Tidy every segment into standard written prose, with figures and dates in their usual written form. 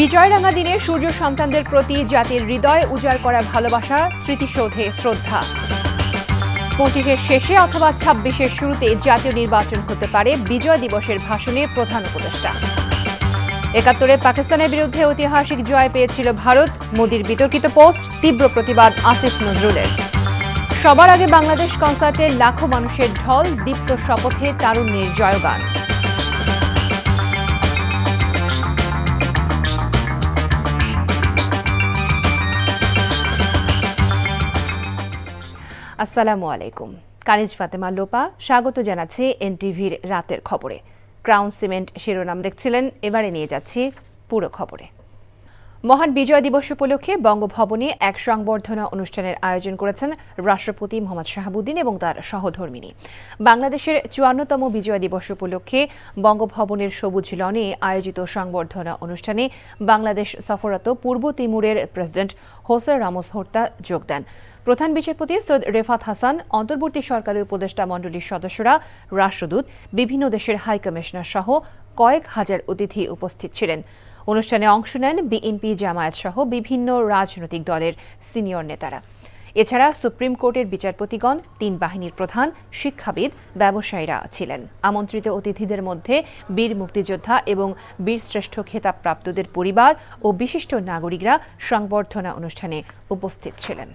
বিজয়রাঙা দিনে সূর্য সন্তানদের প্রতি জাতির হৃদয় উজাড় করা ভালোবাসা, স্মৃতিসৌধে শ্রদ্ধা। 25-এর শেষে অথবা 26-এর শুরুতে জাতীয় নির্বাচন হতে পারে বিজয় দিবসের ভাষণে প্রধান উপদেষ্টা। 71-এ পাকিস্তানের বিরুদ্ধে ঐতিহাসিক জয় পেয়েছিল ভারত, মোদির বিতর্কিত পোস্ট, তীব্র প্রতিবাদ আসিফ নজরুলের। সবার আগে বাংলাদেশ কনসার্টে লাখো মানুষের ঢল, দীপ্ত শপথে তারুণ্যের জয়গান। আসসালামু আলাইকুম। কানিজ ফাতেমা লোপা স্বাগত জানাচ্ছি এনটিভির রাতের খবরে। ক্রাউন সিমেন্ট শিরোনাম দেখছিলেন, এবারে নিয়ে যাচ্ছি পুরো খবরে। মহান বিজয় দিবস উপলক্ষে বঙ্গভবনে এক সংবর্ধনা অনুষ্ঠানের আয়োজন করেছেন রাষ্ট্রপতি মোহাম্মদ শাহাবুদ্দিন এবং তার সহধর্মিণী। বাংলাদেশের 54তম বিজয় দিবস উপলক্ষে বঙ্গভবনের সবুজ লনে আয়োজিত সংবর্ধনা অনুষ্ঠানে বাংলাদেশ সফররত পূর্ব তিমুরের প্রেসিডেন্ট হোসে রামোস হোর্তা যোগ দেন। প্রধান বিচারপতি সৈয়দ রেফাত হাসান, অন্তর্বর্তী সরকারের উপদেষ্টা মণ্ডলীর সদস্যরা, রাষ্ট্রদূত, বিভিন্ন দেশের হাইকমিশনার সহ কয়েক হাজার অতিথি উপস্থিত ছিলেন। অনুষ্ঠানে অংশ নেন বিএনপি, জামায়াত সহ বিভিন্ন রাজনৈতিক দলের সিনিয়র নেতারা। এছাড়া সুপ্রিম কোর্টের বিচারপতিগণ, 3 বাহিনীর প্রধান, শিক্ষাবিদ, ব্যবসায়ীরা ছিলেন। আমন্ত্রিত অতিথিদের মধ্যে বীর মুক্তিযোদ্ধা এবং বীরশ্রেষ্ঠ খেতাবপ্রাপ্তদের পরিবার ও বিশিষ্ট নাগরিকরা সংবর্ধনা অনুষ্ঠানে উপস্থিত ছিলেন।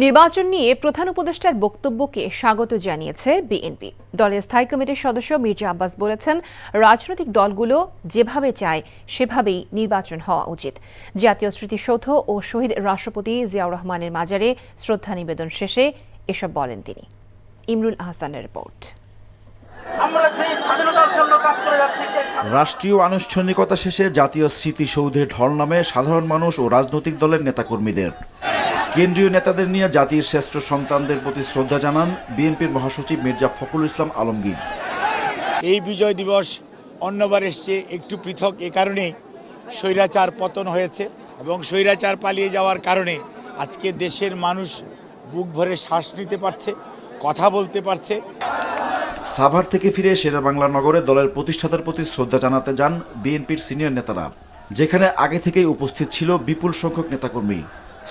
নির্বাচন নিয়ে প্রধান উপদেষ্টার বক্তব্যকে স্বাগত জানিয়েছে বিএনপি। দলের স্থায়ী কমিটির সদস্য মির্জা আব্বাস বলেছেন, রাজনৈতিক দলগুলো যেভাবে চায় সেভাবেই নির্বাচন হওয়া উচিত। জাতীয় স্মৃতিসৌধ ও শহীদ রাষ্ট্রপতি জিয়াউর রহমানের মাজারে শ্রদ্ধা নিবেদন শেষে এসব বলেন তিনি। ইমরুল আহসানের রিপোর্ট। রাষ্ট্রীয় আনুষ্ঠানিকতা শেষে জাতীয় স্মৃতিসৌধে ঢল নামে সাধারণ মানুষ ও রাজনৈতিক দলের নেতাকর্মীদের। কেন্দ্রীয় নেতাদের নিয়ে জাতির শ্রেষ্ঠ সন্তানদের প্রতি শ্রদ্ধা জানান বিএনপির মহাসচিব মির্জা ফখরুল ইসলাম আলমগীর। এই বিজয় দিবস অন্যবারের চেয়ে একটু পৃথক এ কারণেই স্বৈরাচার পতন হয়েছে এবং স্বৈরাচার পালিয়ে যাওয়ার কারণে আজকে দেশের মানুষ বুক ভরে শ্বাস নিতে পারছে, কথা বলতে পারছে। সাভার থেকে ফিরে শেরেবাংলা নগরে দলের প্রতিষ্ঠাতার প্রতি শ্রদ্ধা জানাতে যান বিএনপির সিনিয়র নেতারা, যেখানে আগে থেকেই উপস্থিত ছিল বিপুল সংখ্যক নেতাকর্মী।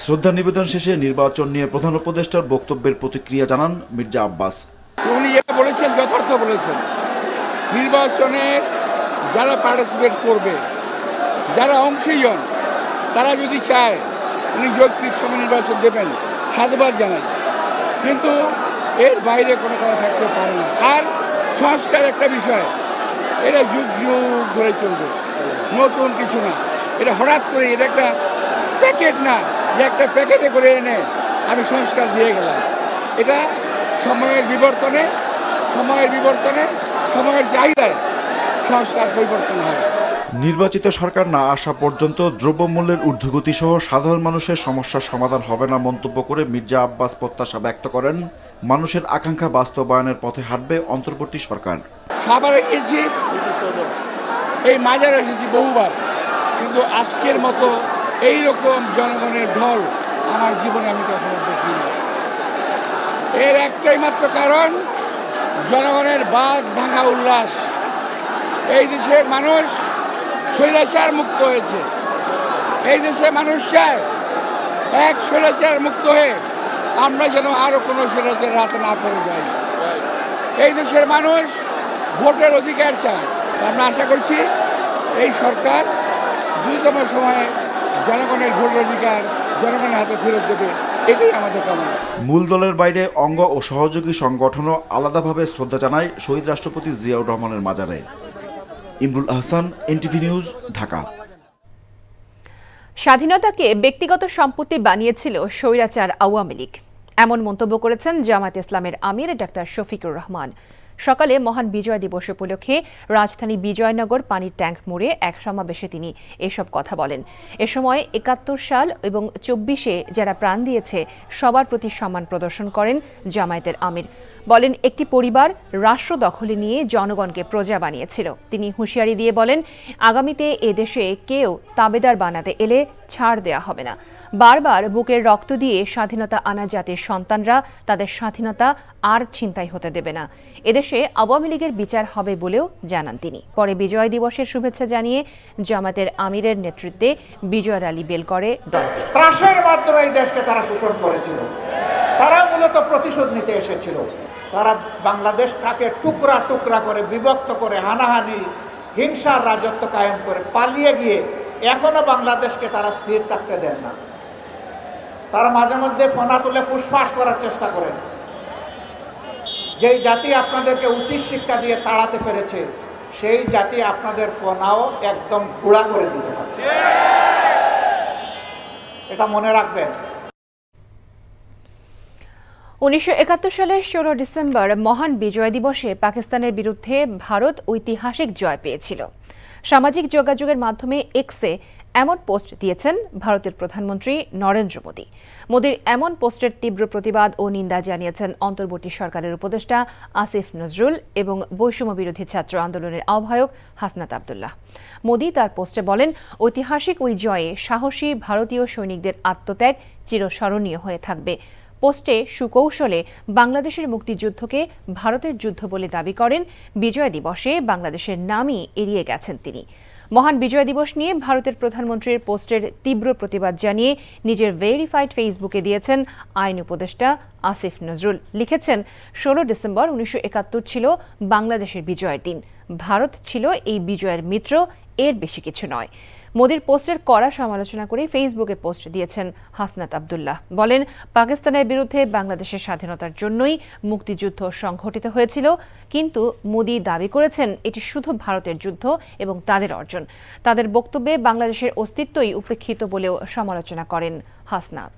শ্রদ্ধা নিবেদন শেষে নির্বাচন নিয়ে প্রধান উপদেষ্টার বক্তব্যের প্রতিক্রিয়া জানান মির্জা আব্বাস। উনি যেটা বলেছেন যথার্থ বলেছেন। নির্বাচনে যারা পার্টিসিপেট করবে, যারা অংশীজন, তারা যদি চায় উনি যৌক্তিক সময় নির্বাচন দেবেন, সাধুবাদ জানাই। কিন্তু এর বাইরে কোনো কথা থাকতে পারে না। আর সংস্কার একটা বিষয়, এটা যুগ যুগ ধরে চলবে, নতুন কিছু না। এটা হঠাৎ করে, এটা একটা প্যাকেট না যে একটা প্যাকেটে করে এনে আমি সংস্কার দিয়ে গেলাম। এটা সময়ের বিবর্তনে, সময়ের চাহিদায় সংস্কার পরিবর্তন হয়। নির্বাচিত সরকার না আসা পর্যন্ত দ্রব্যমূল্যের ঊর্ধ্বগতি সহ সাধারণ মানুষের সমস্যার সমাধান হবে না মন্তব্য করে মির্জা আব্বাস প্রত্যাশা ব্যক্ত করেন, মানুষের আকাঙ্ক্ষা বাস্তবায়নের পথে হাঁটবে অন্তর্বর্তী সরকার। সাভারে গেছি, এই মাজারে এসেছি বহুবার, কিন্তু আজকের মতো এইরকম জনগণের ঢল আমার জীবনে আমি কখনো দেখিনি। এর একটাই মাত্র কারণ, জনগণের বাঁধ ভাঙা উল্লাস। এই দেশের মানুষ স্বৈরাচার মুক্ত হয়েছে। এই দেশে মানুষ চায় এক স্বৈরাচার মুক্ত হয়ে আমরা যেন আরও কোনো স্বৈরাচারের হাতে না পড়ে যাই। এই দেশের মানুষ ভোটের অধিকার চায়। আমরা আশা করছি এই সরকার দ্রুততম সময়ে জনগণের ভোটের অধিকার জনগণের হাতে ফেরত দেবে, এটাই আমাদের কামনা। মূল দলের বাইরে অঙ্গ ও সহযোগী সংগঠনও আলাদাভাবে শ্রদ্ধা জানায় শহীদ রাষ্ট্রপতি জিয়াউর রহমানের মাজারে। Imrul Ahsan, NTV news, Dhaka. স্বাধীনতাকে ব্যক্তিগত সম্পত্তি বানিয়েছিল স্বৈরাচার আওয়ামী লীগ, এমন মন্তব্য করেছেন জামায়াতে ইসলামের আমির ডাক্তার শফিকুর রহমান। সকালে মহান বিজয় দিবস উপলক্ষে রাজধানী বিজয়নগর পানির ট্যাঙ্ক মোড়ে এক সমাবেশে তিনি এসব কথা বলেন। এ সময় 71 সাল এবং 24-এ যারা প্রাণ দিয়েছে সবার প্রতি সম্মান প্রদর্শন করেন জামায়াতের আমির। বলেন, একটি পরিবার রাষ্ট্র দখলে নিয়ে জনগণকে প্রজা বানিয়েছিল। তিনি হুঁশিয়ারি দিয়ে বলেন, আগামীতে এ দেশে কেউ তাবেদার বানাতে এলে ছাড় দেয়া হবে না। বারবার বুকের রক্ত দিয়ে স্বাধীনতা আনা জাতির সন্তানরা তাদের স্বাধীনতা আর ছিনতাই হতে দেবে না। এদেশে আওয়ামী লীগের বিচার হবে বলেও জানান তিনি। পরে বিজয় দিবসের শুভেচ্ছা জানিয়ে জামাতের আমিরের নেতৃত্বে বিজয় র্যালি বের করে দলটি। ত্রাসের মাধ্যমে এই দেশকে তারা শোষণ করেছিল, তারা মূলত প্রতিশোধ নিতে এসেছিল। তারা বাংলাদেশটাকে টুকরা টুকরা করে বিভক্ত করে হানাহানি হিংসার রাজত্ব কায়েম করে পালিয়ে গিয়ে এখনো বাংলাদেশকে তারা স্থির থাকতে দেন না। তারা মাঝে মধ্যে ফোনা তুলে ফুসফাস করার চেষ্টা করেন। যেই জাতি আপনাদেরকে উচিত শিক্ষা দিয়ে তাড়াতে পেরেছে সেই জাতি আপনাদের ফোনাও একদম গুঁড়া করে দিতে পারে, এটা মনে রাখবেন। 1971 সালের 16 ডিসেম্বর মহান বিজয় দিবসে পাকিস্তানের বিরুদ্ধে ভারত ঐতিহাসিক জয় পেয়েছিল। সামাজিক যোগাযোগের মাধ্যমে এক্সে এমন পোস্ট দিয়েছেন ভারতের প্রধানমন্ত্রী নরেন্দ্র মোদী। মোদীর এমন পোস্টের তীব্র প্রতিবাদ ও নিন্দা জানিয়েছেন অন্তর্বর্তী সরকারের উপদেষ্টা আসিফ নজরুল এবং বৈষম্য বিরোধী ছাত্র আন্দোলনের আহ্বায়ক হাসনাত আবদুল্লাহ। মোদী তার পোস্টে বলেন, ঐতিহাসিক ওই জয়ে সাহসী ভারতীয় সৈনিকদের আত্মত্যাগ চিরস্মরণীয় হয়ে থাকবে। পোস্টে সুকৌশলে বাংলাদেশের মুক্তিযুদ্ধকে ভারতের যুদ্ধ বলে দাবি করেন। বিজয় দিবসে বাংলাদেশের নামই এড়িয়ে গেছেন তিনি। মহান বিজয় দিবস নিয়ে ভারতের প্রধানমন্ত্রীর পোস্টের তীব্র প্রতিবাদ জানিয়ে নিজের ভেরিফাইড ফেসবুকে দিয়েছেন আইন উপদেষ্টা আসিফ নজরুল। লিখেছেন, 16 ডিসেম্বর 1971 ছিল বাংলাদেশের বিজয়ের দিন। ভারত ছিল এই বিজয়ের মিত্র, এর বেশি কিছু নয়। মোদীর পোস্টের কড়া সমালোচনা করে ফেসবুকে পোস্ট দিয়েছেন হাসনাত আবদুল্লাহ। বলেন, পাকিস্তানের বিরুদ্ধে বাংলাদেশের স্বাধীনতার জন্যই মুক্তিযুদ্ধ সংঘটিত হয়েছিল, কিন্তু মোদী দাবি করেছেন এটি শুধু ভারতের যুদ্ধ এবং তাদের অর্জন। তাদের বক্তব্যে বাংলাদেশের অস্তিত্বই উপেক্ষিত বলেও সমালোচনা করেন হাসনাত।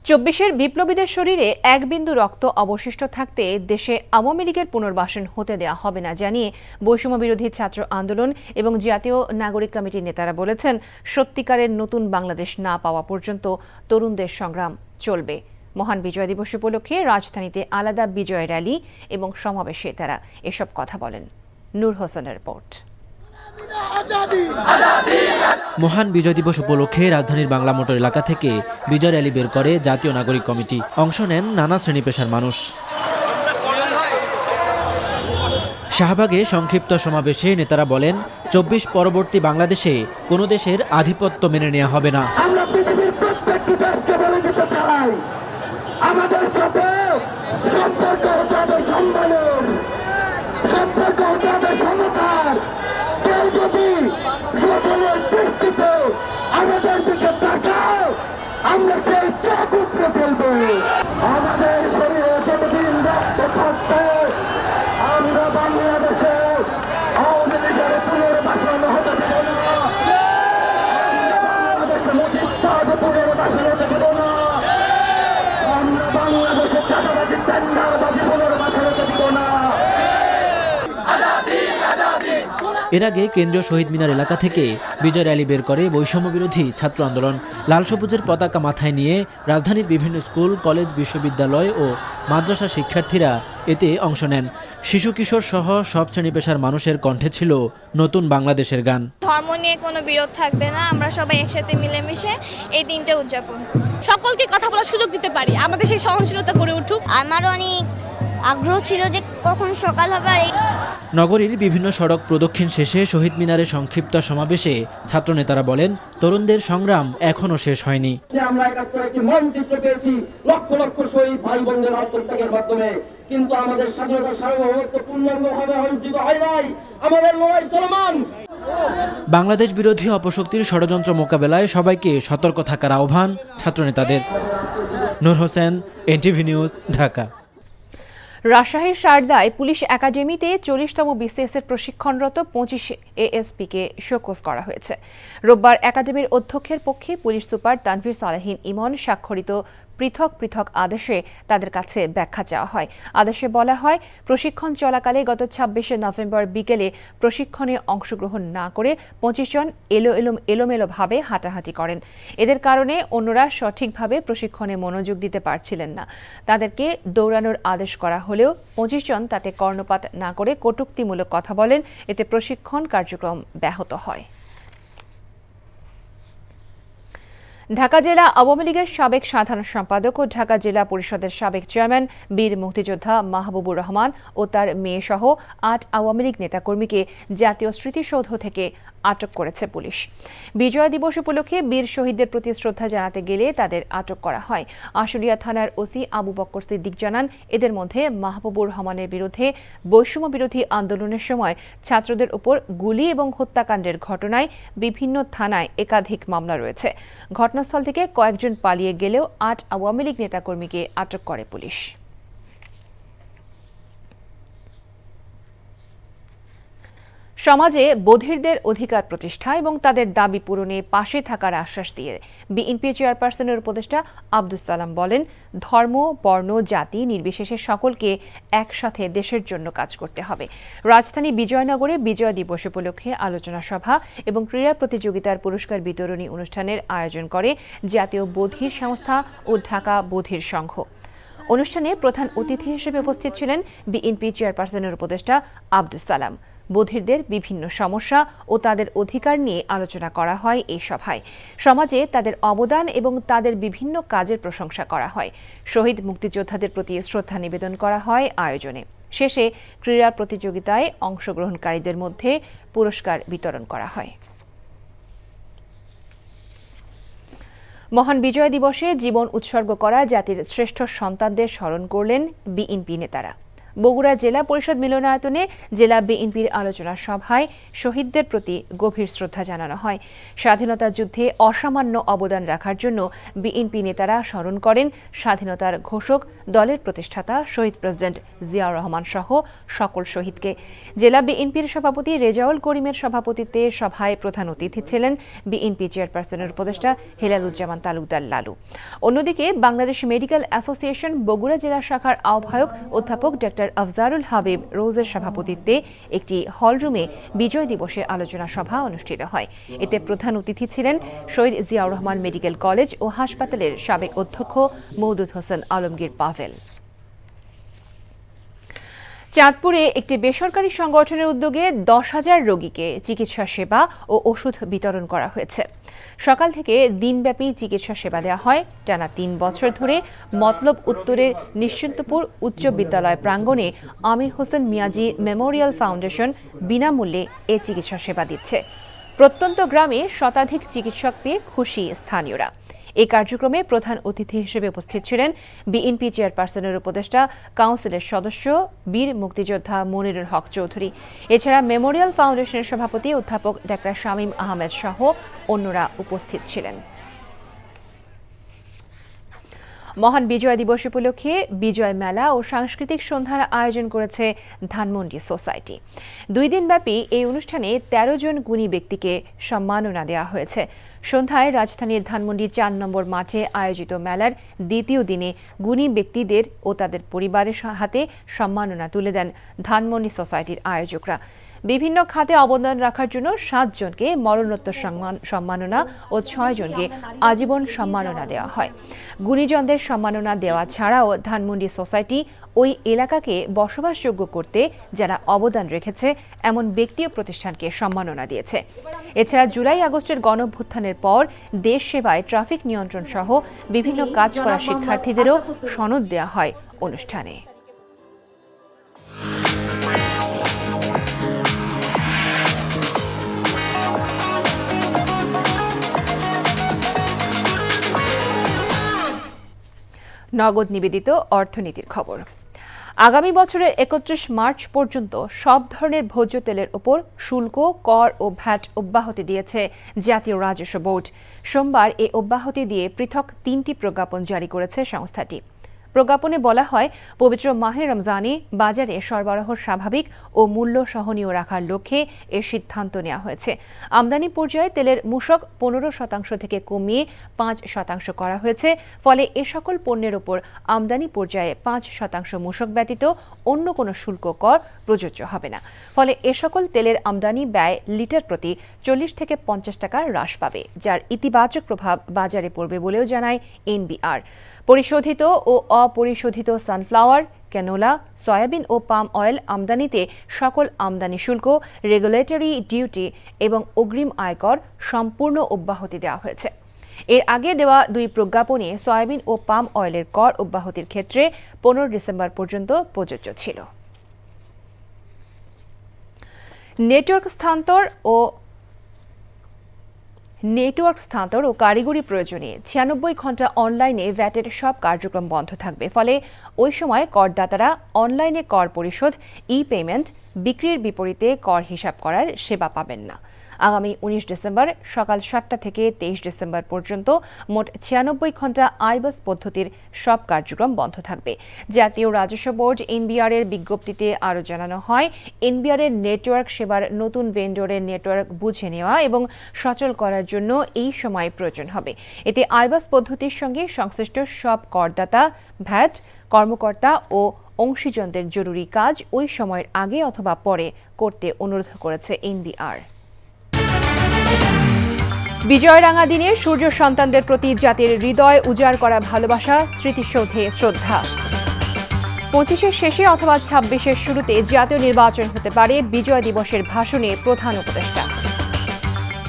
24-এর বিপ্লবীদের শরীরে এক বিন্দু রক্ত অবশিষ্ট থাকতে দেশে আওয়ামী লীগের পুনর্বাসন হতে দেওয়া হবে না জানিয়ে বৈষম্য বিরোধী ছাত্র আন্দোলন এবং জাতীয় নাগরিক কমিটির নেতারা বলেছেন, সত্যিকারের নতুন বাংলাদেশ না পাওয়া পর্যন্ত তরুণদের সংগ্রাম চলবে। মহান বিজয় দিবস উপলক্ষে রাজধানীতে আলাদা বিজয় র্যালি এবং সমাবেশে তারা এসব কথা বলেন। নূর হোসেনের রিপোর্ট। মহান বিজয় দিবস উপলক্ষে রাজধানীর বাংলা মোটর এলাকা থেকে বিজয় র্যালি বের করে জাতীয় নাগরিক কমিটি। অংশ নেন নানা শ্রেণী পেশার মানুষ। শাহবাগে সংক্ষিপ্ত সমাবেশে নেতারা বলেন, 24 পরবর্তী বাংলাদেশে কোনো দেশের আধিপত্য মেনে নেওয়া হবে না। আমরা পৃথিবীর প্রত্যেকটি দেশকে বলে দিতে চাই, আমাদের সাথে সম্পর্ক হতে হবে সম্মানের, সম্পর্ক হতে হবে সমতার। কেউ যদি শোষণের দৃষ্টিতে আমাদের দিকে তাকায়, আমরা সেই চোখ উপড়ে ফেলবো। আমাদের শরীরে যতদিন রক্ত থাকবে আমরা বাংলাদেশে আওয়ামী লীগের পুনর্বাসন হতে দেব না, বাংলাদেশে মুজিববাদ পুনর্বাসন হতে দেব না, আমরা বাংলাদেশে চাঁদাবাজি টেন্ডারবাজি পুনর্বাসন হতে দেব না। এর আগে কেন্দ্রীয় শহীদ মিনার এলাকা থেকে বিজয় র্যালি বের করে বৈষম্য বিরোধী ছাত্র আন্দোলন। লাল সবুজের পতাকা মাথায় নিয়ে রাজধানীর বিভিন্ন স্কুল, কলেজ, বিশ্ববিদ্যালয় ও মাদ্রাসা শিক্ষার্থীরা এতে অংশ নেন। শিশু কিশোর সহ সব শ্রেণী পেশার মানুষের কণ্ঠে ছিল নতুন বাংলাদেশের গান। ধর্ম নিয়ে কোনো বিরোধ থাকবে না, আমরা সবাই একসাথে মিলেমিশে এই দিনটা উদযাপন করি। সকলকে কথা বলার সুযোগ দিতে পারি, আমাদের সেই সহনশীলতা গড়ে উঠুক। আমার অনেক আগ্রহ ছিল যে কখন সকাল হবে। নগরীর বিভিন্ন সড়ক প্রদক্ষিণ শেষে শহীদ মিনারে সংক্ষিপ্ত সমাবেশে ছাত্রনেতারা বলেন, তরুণদের সংগ্রাম এখনো শেষ হয়নি। আমরা 71 একটি মানচিত্র পেয়েছি লক্ষ লক্ষ শহীদ ভাই বোনদের আত্মত্যাগের মাধ্যমে, কিন্তু আমাদের স্বাধীনতা সার্বভৌমত্ব পূর্ণাঙ্গভাবে অর্জিত হয় নাই। আমাদের লড়াই চলমান। বাংলাদেশ বিরোধী অপশক্তির ষড়যন্ত্র মোকাবেলায় সবাইকে সতর্ক থাকার আহ্বান ছাত্রনেতাদের। নূর হোসেন, এনটিভি নিউজ, ঢাকা। রাজশাহীর শারদায় পুলিশ একাডেমিতে 40তম BCS এর প্রশিক্ষণরত 25 ASPকে শোকজ করা হয়েছে। রোববার একাডেমির অধ্যক্ষের পক্ষে পুলিশ সুপার তানভীর সালেহীন ইমন স্বাক্ষরিত পৃথক পৃথক আদেশে তাদের কাছে ব্যাখ্যা চাওয়া হয়। আদেশে বলা হয়, প্রশিক্ষণ চলাকালে গত 26শে নভেম্বর বিকেলে প্রশিক্ষণে অংশগ্রহণ না করে 25 জন এলোমেলোভাবে হাঁটাহাঁটি করেন। এদের কারণে অন্যরা সঠিকভাবে প্রশিক্ষণে মনোযোগ দিতে পারছিলেন না। তাদেরকে দৌড়ানোর আদেশ করা হলেও 25 জন তাতে কর্ণপাত না করে কটূক্তিমূলক কথা বলেন। এতে প্রশিক্ষণ কার্যক্রম ব্যাহত হয়। ঢাকা জেলা আওয়ামী লীগের সাবেক সাধারণ সম্পাদক ও ঢাকা জেলা পরিষদের সাবেক চেয়ারম্যান বীর মুক্তিযোদ্ধা মাহবুবুর রহমান ও তার মেয়েসহ ৮ আওয়ামী লীগ নেতাকর্মীকে জাতীয় স্মৃতিসৌধ থেকে আটক করেছে পুলিশ। বিজয় দিবস উপলক্ষে বীর শহীদদের প্রতি শ্রদ্ধা জানাতে গেলে তাদের আটক করা হয়। আশুলিয়া থানার ওসি আবু বক্কর সিদ্দিক জানান, এদের মধ্যে মাহবুবুর রহমানের বিরুদ্ধে বৈষম্য বিরোধী আন্দোলনের সময় ছাত্রদের উপর গুলি এবং হত্যাকাণ্ডের ঘটনায় বিভিন্ন থানায় একাধিক মামলা রয়েছে। ঘটনাস্থল থেকে কয়েকজন পালিয়ে গেলেও ৮ আওয়ামী লীগ নেতাকর্মীকে আটক করে পুলিশ। সমাজে বধিরদের অধিকার প্রতিষ্ঠা এবং তাদের দাবি পূরণে পাশে থাকার আশ্বাস দিয়ে বিএনপি চেয়ারপারসনের উপদেষ্টা আব্দুস সালাম বলেন, ধর্ম, বর্ণ, জাতি নির্বিশেষে সকলকে একসাথে দেশের জন্য কাজ করতে হবে। রাজধানী বিজয়নগরে বিজয় দিবস উপলক্ষে আলোচনা সভা এবং ক্রীড়া প্রতিযোগিতার পুরস্কার বিতরণী অনুষ্ঠানের আয়োজন করে জাতীয় বধির সংস্থা ও ঢাকা বধির সংঘ। অনুষ্ঠানে প্রধান অতিথি হিসেবে উপস্থিত ছিলেন বিএনপি চেয়ারপারসনের উপদেষ্টা আব্দুস সালাম। বধিরদের বিভিন্ন সমস্যা ও তাদের অধিকার নিয়ে আলোচনা করা হয় এই সভায়। সমাজে তাদের অবদান এবং তাদের বিভিন্ন কাজের প্রশংসা করা হয়। শহীদ মুক্তিযোদ্ধাদের প্রতি শ্রদ্ধা নিবেদন করা হয় আয়োজনে। শেষে ক্রীড়া প্রতিযোগিতায় অংশগ্রহণকারীদের মধ্যে পুরস্কার বিতরণ করা হয়। মহান বিজয় দিবসে জীবন উৎসর্গ করা জাতির শ্রেষ্ঠ সন্তানদের স্মরণ করলেন বিএনপি নেতারা। বগুড়া জেলা পরিষদ মিলনায়তনে জেলা বিএনপির আলোচনা সভায় শহীদদের প্রতি গভীর শ্রদ্ধা জানানো হয়। স্বাধীনতা যুদ্ধে অসামান্য অবদান রাখার জন্য বিএনপি নেতারা স্মরণ করেন স্বাধীনতার ঘোষক দলের প্রতিষ্ঠাতা শহীদ প্রেসিডেন্ট জিয়াউর রহমান সহ সকল শহীদকে। জেলা বিএনপির সভাপতি রেজাউল করিমের সভাপতিত্বে সভায় প্রধান অতিথি ছিলেন বিএনপি চেয়ারপারসনের উপদেষ্টা হেলালুজ্জামান তালুকদার লালু। অন্যদিকে বাংলাদেশ মেডিকেল অ্যাসোসিয়েশন বগুড়া জেলা শাখার আহ্বায়ক অধ্যাপক ডক্টর আফজারুল হাবিব রোজের সভাপতিত্বে একটি হলরুমে বিজয় দিবসে আলোচনা সভা অনুষ্ঠিত হয়। এতে প্রধান অতিথি ছিলেন শহীদ জিয়াউর রহমান মেডিকেল কলেজ ও হাসপাতালের সাবেক অধ্যক্ষ মওদুদ হোসেন আলমগীর পাভেল। চাঁদপুরে একটি বেসরকারি সংগঠনের উদ্যোগে 10,000 রোগীকে চিকিৎসা সেবা ও ওষুধ বিতরণ করা হয়েছে। সকাল থেকে দিনব্যাপী চিকিৎসা সেবা দেওয়া হয়। টানা 3 বছর ধরে মতলব উত্তরের নিশ্চিন্তপুর উচ্চ বিদ্যালয় প্রাঙ্গণে আমির হোসেন মিয়াজি মেমোরিয়াল ফাউন্ডেশন বিনামূল্যে এ চিকিৎসা সেবা দিচ্ছে। প্রত্যন্ত গ্রামে শতাধিক চিকিৎসক পেয়ে খুশি স্থানীয়রা। এই কার্যক্রমে প্রধান অতিথি হিসেবে উপস্থিত ছিলেন বিএনপি চেয়ারপারসনের উপদেষ্টা কাউন্সিলের সদস্য বীর মুক্তিযোদ্ধা মনিরুল হক চৌধুরী। এছাড়া মেমোরিয়াল ফাউন্ডেশনের সভাপতি অধ্যাপক ডক্টর শামীম আহমেদ সহ অন্যরা উপস্থিত ছিলেন। মহান বিজয় দিবস উপলক্ষে বিজয় মেলা ও সাংস্কৃতিক সন্ধ্যার আয়োজন করেছে ধানমন্ডি সোসাইটি। 2 দিনব্যাপী এই অনুষ্ঠানে 13 জন গুণী ব্যক্তিকে সম্মাননা দেওয়া হয়েছে। সন্ধ্যায় রাজধানীর ধানমন্ডি 4 নম্বর মাঠে আয়োজিত মেলার দ্বিতীয় দিনে গুণী ব্যক্তিদের ও তাদের পরিবারের হাতে সম্মাননা তুলে দেন ধানমন্ডি সোসাইটির আয়োজকরা। বিভিন্ন খাতে অবদান রাখার জন্য 7 জনকে মরণোত্তর সম্মাননা ও 6 জনকে আজীবন সম্মাননা দেওয়া হয়। গুণীজনদের সম্মাননা দেওয়া ছাড়াও ধানমন্ডি সোসাইটি ওই এলাকাকে বসবাসযোগ্য করতে যারা অবদান রেখেছে এমন ব্যক্তি ও প্রতিষ্ঠানকে সম্মাননা দিয়েছে। এছাড়া জুলাই আগস্টের গণঅভ্যুত্থানের পর দেশ সেবায় ট্রাফিক নিয়ন্ত্রণ সহ বিভিন্ন কাজ করা শিক্ষার্থীদেরও সনদ দেওয়া হয় অনুষ্ঠানে। নগদ নিবেদিত অর্থনীতির খবর। আগামী বছরের 31 মার্চ পর্যন্ত সব ধরনের ভোজ্য তেলের ওপর শুল্ক, কর ও ভ্যাট অব্যাহতি দিয়েছে জাতীয় রাজস্ব বোর্ড। সোমবার এ অব্যাহতি দিয়ে পৃথক 3টি প্রজ্ঞাপন জারি করেছে সংস্থাটি। প্রজ্ঞাপনে বলা হয়, পবিত্র মাহে রমজানে বাজারে সরবরাহ স্বাভাবিক ও মূল্য সহনীয় রাখার লক্ষ্যে এর সিদ্ধান্ত নেওয়া হয়েছে। আমদানি পর্যায়ে তেলের মূসক 15% থেকে কমিয়ে 5% করা হয়েছে। ফলে এ সকল পণ্যের ওপর আমদানি পর্যায়ে 5% মূসক ব্যতীত অন্য কোনো শুল্ক কর প্রযোজ্য হবে না। ফলে এ সকল তেলের আমদানি ব্যয় লিটার প্রতি 40 থেকে 50 টাকা হ্রাস পাবে, যার ইতিবাচক প্রভাব বাজারে পড়বে বলেও জানায় এনবিআর। পরিশোধিত ও অপরিশোধিত সানফ্লাওয়ার, ক্যানোলা, সয়াবিন ও পাম অয়েল আমদানিতে সকল আমদানি শুল্ক, রেগুলেটরি ডিউটি এবং অগ্রিম আয়কর সম্পূর্ণ অব্যাহতি দেওয়া হয়েছে। এর আগে দেওয়া 2 প্রজ্ঞাপনে সয়াবিন ও পাম অয়েলের কর অব্যাহতির ক্ষেত্রে 15 ডিসেম্বর পর্যন্ত প্রযোজ্য ছিল। নেটওয়ার্ক স্থানান্তর ও কারিগরি প্রয়োজনে 96 ঘন্টা অনলাইনে ভ্যাটের সব কার্যক্রম বন্ধ থাকবে। ফলে ওই সময় করদাতারা অনলাইনে কর পরিশোধ, ই-পেমেন্ট, বিক্রির বিপরীতে কর হিসাব করার সেবা পাবেন না। আগামী 19 ডিসেম্বর সকাল 7টা থেকে 23 ডিসেম্বর পর্যন্ত মোট 96 ঘন্টা আইবাস পদ্ধতির সব কার্যক্রম বন্ধ থাকবে। জাতীয় রাজস্ব বোর্ড এনবিআর এর বিজ্ঞপ্তিতে আরও জানানো হয়, এনবিআর এর নেটওয়ার্ক সেবার নতুন ভেন্ডরের নেটওয়ার্ক বুঝে নেওয়া এবং সচল করার জন্য এই সময় প্রয়োজন হবে। এতে আইবাস পদ্ধতির সঙ্গে সংশ্লিষ্ট সব করদাতা, ভ্যাট কর্মকর্তা ও অংশীজনদের জরুরি কাজ ওই সময়ের আগে অথবা পরে করতে অনুরোধ করেছে এনবিআর। বিজয়রাঙা দিনে সূর্য সন্তানদের প্রতি জাতির হৃদয় উজাড় করা ভালোবাসা, স্মৃতিসৌধে শ্রদ্ধা। 25-এর শেষে অথবা 26-এর শুরুতে জাতীয় নির্বাচন হতে পারে, বিজয় দিবসের ভাষণে প্রধান উপদেষ্টা।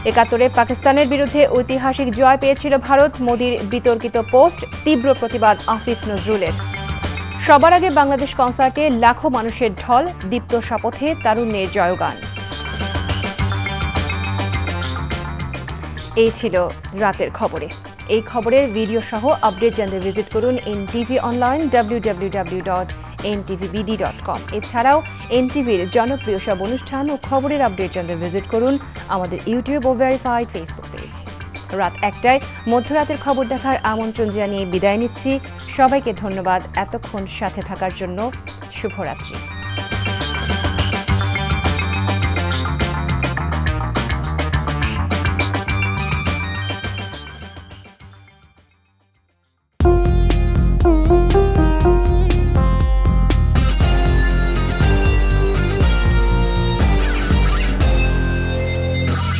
71-এ পাকিস্তানের বিরুদ্ধে ঐতিহাসিক জয় পেয়েছিল ভারত, মোদির বিতর্কিত পোস্ট, তীব্র প্রতিবাদ আসিফ নজরুলের। সবার আগে বাংলাদেশ কনসার্টে লাখো মানুষের ঢল, দীপ্ত শপথে তারুণ্যের জয়গান। এই ছিল রাতের খবরে। এই খবরের ভিডিও সহ আপডেট জানতে ভিজিট করুন NTV অনলাইন www.ntvbd.com। এছাড়াও এনটিভির জনপ্রিয় সব অনুষ্ঠান ও খবরের আপডেট জানতে ভিজিট করুন আমাদের ইউটিউব ও ভেরিফাইড ফেসবুক পেজ। রাত 1টায় মধ্যরাতের খবর দেখার আমন্ত্রণ জানিয়ে বিদায় নিচ্ছি। সবাইকে ধন্যবাদ এতক্ষণ সাথে থাকার জন্য। শুভরাত্রি।